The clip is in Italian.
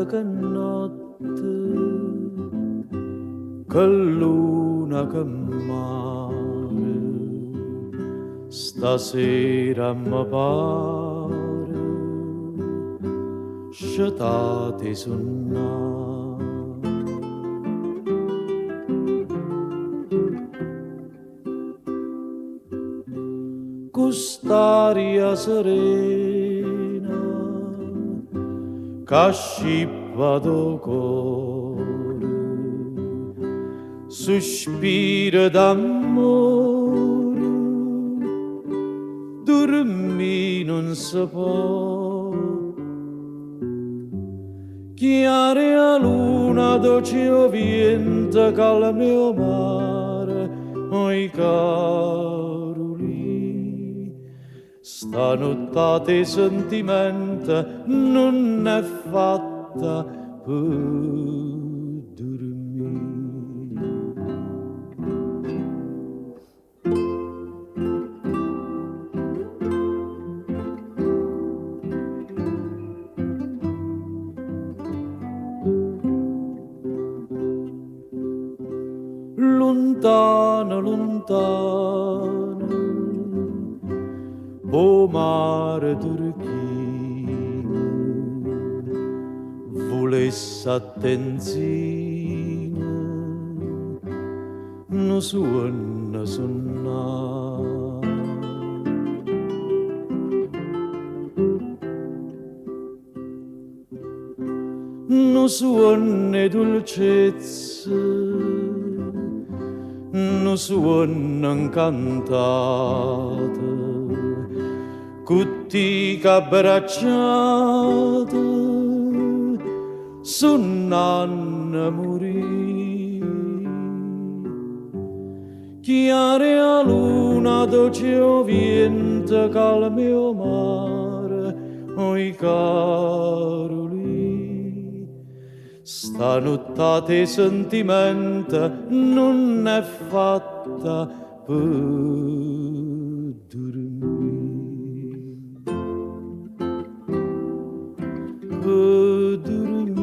che notte, che luna che mare, stasera mi pare, scetate suonare. Quest'aria serena che scippa do cuore, sospiro d'amore, dormì non si può. Chiare a luna, dolce o vento, calma mio mare, oi caroli. Stanotte sentimento non è fatta per dormire. Lontano, lontano, o mare turchino, volesse attenzione, non suona suonare. Non suona dolcezza, non suona cantate, tutti abbracciati, suonano morì. Chiare a luna, dolce o vento, calme o mare, oi caroli. Stanotte sentimento non è fatta per dormire, per dormire.